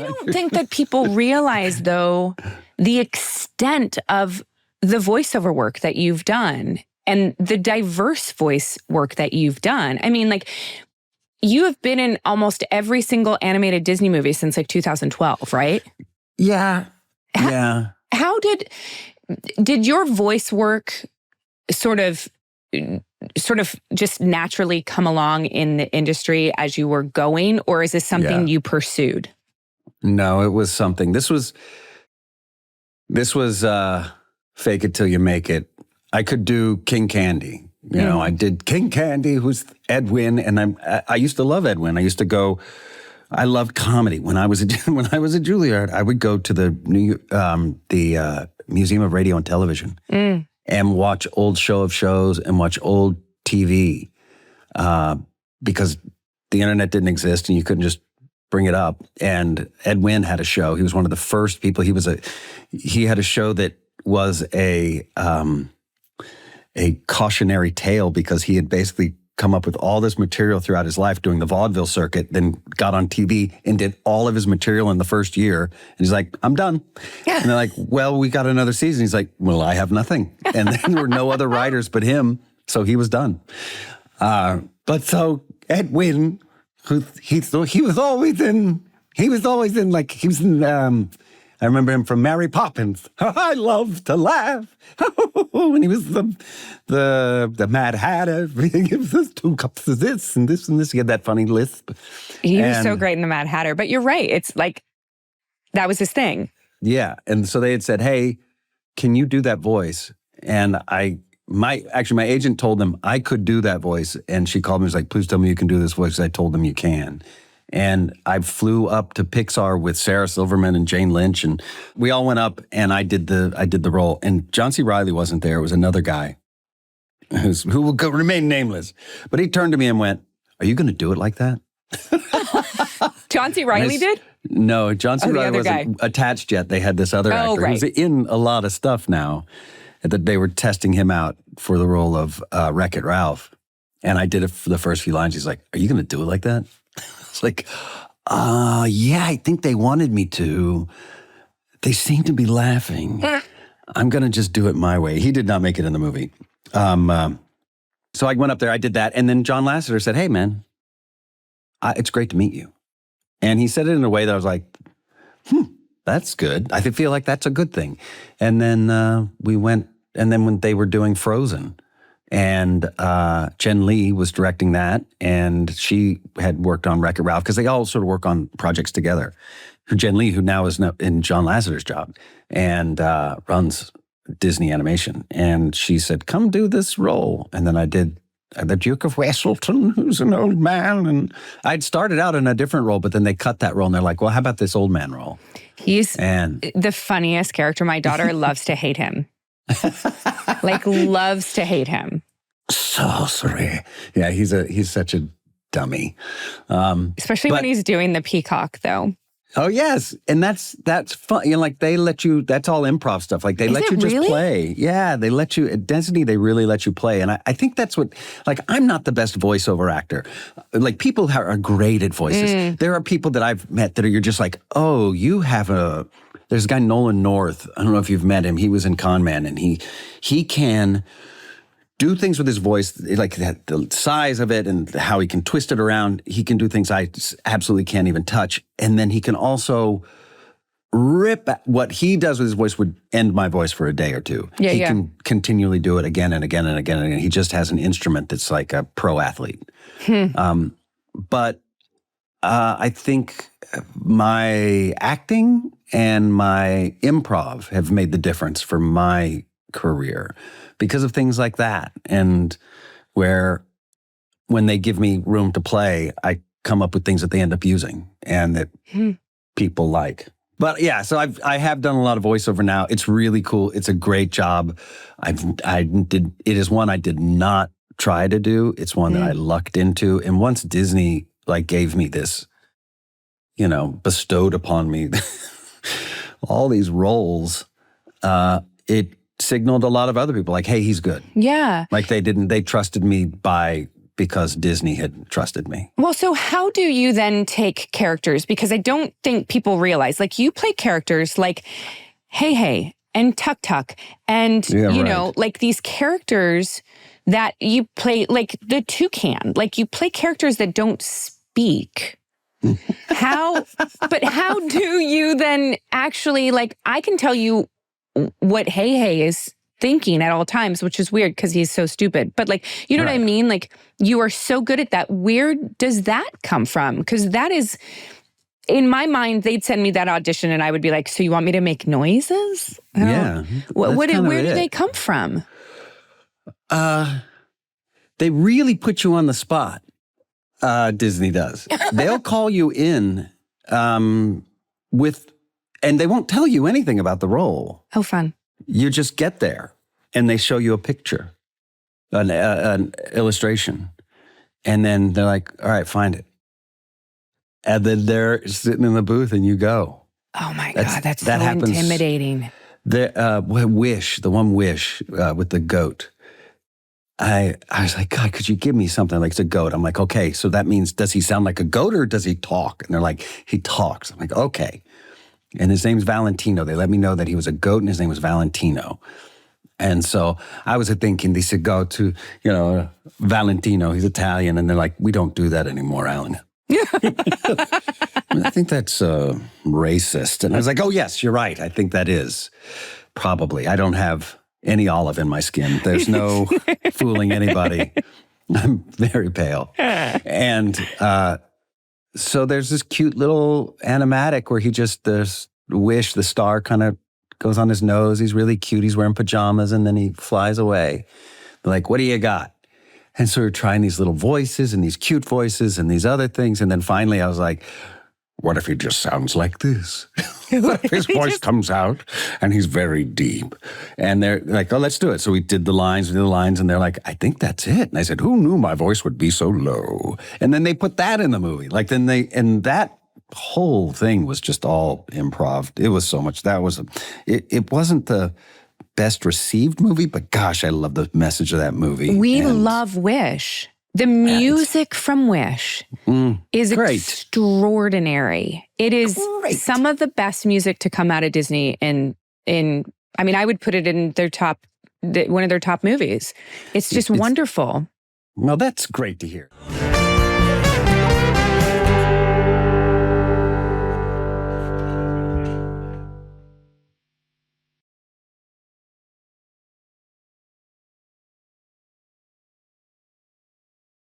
don't think that people realize, though, the extent of the voiceover work that you've done and the diverse voice work that you've done. I mean, like, you have been in almost every single animated Disney movie since like 2012, right? Yeah. How did your voice work sort of just naturally come along in the industry as you were going, or is this something you pursued? No, it was something. This was fake it till you make it. I could do King Candy. You know, I did King Candy, who's Edwin, and I used to love Edwin. I used to go. I loved comedy when I was a Juilliard. I would go to the Museum of Radio and Television and watch old show of shows and watch old TV because the internet didn't exist and you couldn't just bring it up. And Edwin had a show. He was one of the first people. He had a show that was a cautionary tale because he had basically come up with all this material throughout his life doing the vaudeville circuit, then got on TV and did all of his material in the first year. And he's like, I'm done. And they're like, well, we got another season. He's like, well, I have nothing. And then there were no other writers but him. So he was done. But so Edwin, he was always in, I remember him from Mary Poppins. I love to laugh. When he was the Mad Hatter, he gives us 2 cups of this and this and this. He had that funny lisp. He was so great in the Mad Hatter. But you're right. It's like, that was his thing. Yeah. And so they had said, hey, can you do that voice? And my agent told them I could do that voice. And she called me and was like, please tell me you can do this voice. I told them you can. And I flew up to Pixar with Sarah Silverman and Jane Lynch, and we all went up, and I did the role. And John C. Reilly wasn't there; it was another guy who will remain nameless. But he turned to me and went, "Are you going to do it like that?" John C. Reilly did? No, John C. Reilly wasn't attached yet. They had this other actor who's in a lot of stuff now. That they were testing him out for the role of Wreck-It Ralph, and I did it for the first few lines. He's like, "Are you going to do it like that?" It's like, yeah, I think they wanted me to. They seem to be laughing. I'm going to just do it my way. He did not make it in the movie. So I went up there, I did that. And then John Lasseter said, hey, man, it's great to meet you. And he said it in a way that I was like, that's good. I feel like that's a good thing. And then we went, and then when they were doing Frozen, and Jen Lee was directing that, and she had worked on Wreck-It Ralph, because they all sort of work on projects together. Jen Lee, who now is in John Lasseter's job, and runs Disney Animation. And she said, come do this role. And then I did the Duke of Weselton, who's an old man. And I'd started out in a different role, but then they cut that role, and they're like, well, how about this old man role? He's the funniest character. My daughter loves to hate him. Loves to hate him. Sorcery. Yeah, he's such a dummy. Especially when he's doing the peacock, though. Oh, yes. And that's fun. You know, like they let you, that's all improv stuff. Like they let you just play. Yeah, they let you, at Disney, they really let you play. And I think that's what, like, I'm not the best voiceover actor. Like, people are great at voices. There are people that I've met that you're just like, oh, you have there's a guy, Nolan North. I don't know if you've met him. He was in Con Man, and he can do things with his voice, like the size of it and how he can twist it around. He can do things I absolutely can't even touch. And then he can also rip what he does with his voice would end my voice for a day or two. Yeah, he can continually do it again and again and again and again. He just has an instrument that's like a pro athlete. But I think my acting and my improv have made the difference for my career because of things like that. And where when they give me room to play, I come up with things that they end up using and that people like. But yeah, so I have done a lot of voiceover now. It's really cool. It's a great job. It is one I did not try to do. It's one that I lucked into. And once Disney gave me this, bestowed upon me all these roles, it signaled a lot of other people like, hey, he's good. Yeah. Like they trusted me by because Disney had trusted me. Well, so how do you then take characters? Because I don't think people realize, like, you play characters like Hey Hey and Tuk Tuk and, you know, like these characters that you play, like the Toucan, like you play characters that don't speak. But how do you then actually, like, I can tell you what Hey Hey is thinking at all times, which is weird because he's so stupid. But like, you know what I mean? Like, you are so good at that. Where does that come from? Because that is, in my mind, they'd send me that audition and I would be like, so you want me to make noises? Yeah. Where do they come from? They really put you on the spot. Disney does. They'll call you in and they won't tell you anything about the role. Oh, fun. You just get there and they show you a picture, an illustration. And then they're like, all right, find it. And then they're sitting in the booth and you go. Oh my God, that's so intimidating. The one Wish with the goat. I was like, God, could you give me something? Like, it's a goat. I'm like, okay, so that means, does he sound like a goat or does he talk? And they're like, he talks. I'm like, okay. And his name's Valentino. They let me know that he was a goat and his name was Valentino. And so I was thinking they should go to, Valentino. He's Italian. And they're like, we don't do that anymore, Alan. I think that's racist. And I was like, oh, yes, you're right. I think that is probably. I don't have any olive in my skin. There's no fooling anybody. I'm very pale. And so there's this cute little animatic where the star kind of goes on his nose. He's really cute. He's wearing pajamas and then he flies away. They're like, what do you got? And so we're trying these little voices and these cute voices and these other things. And then finally I was like, what if he just sounds like this? What if his voice comes out and he's very deep? And they're like, oh, let's do it. So we did the lines, and they're like, I think that's it. And I said, who knew my voice would be so low? And then they put that in the movie. And that whole thing was just all improv. It was so much. It wasn't the best received movie, but gosh, I love the message of that movie. We love Wish. The music from Wish is extraordinary. It is some of the best music to come out of Disney. I would put it in one of their top movies. It's just wonderful. Well, that's great to hear.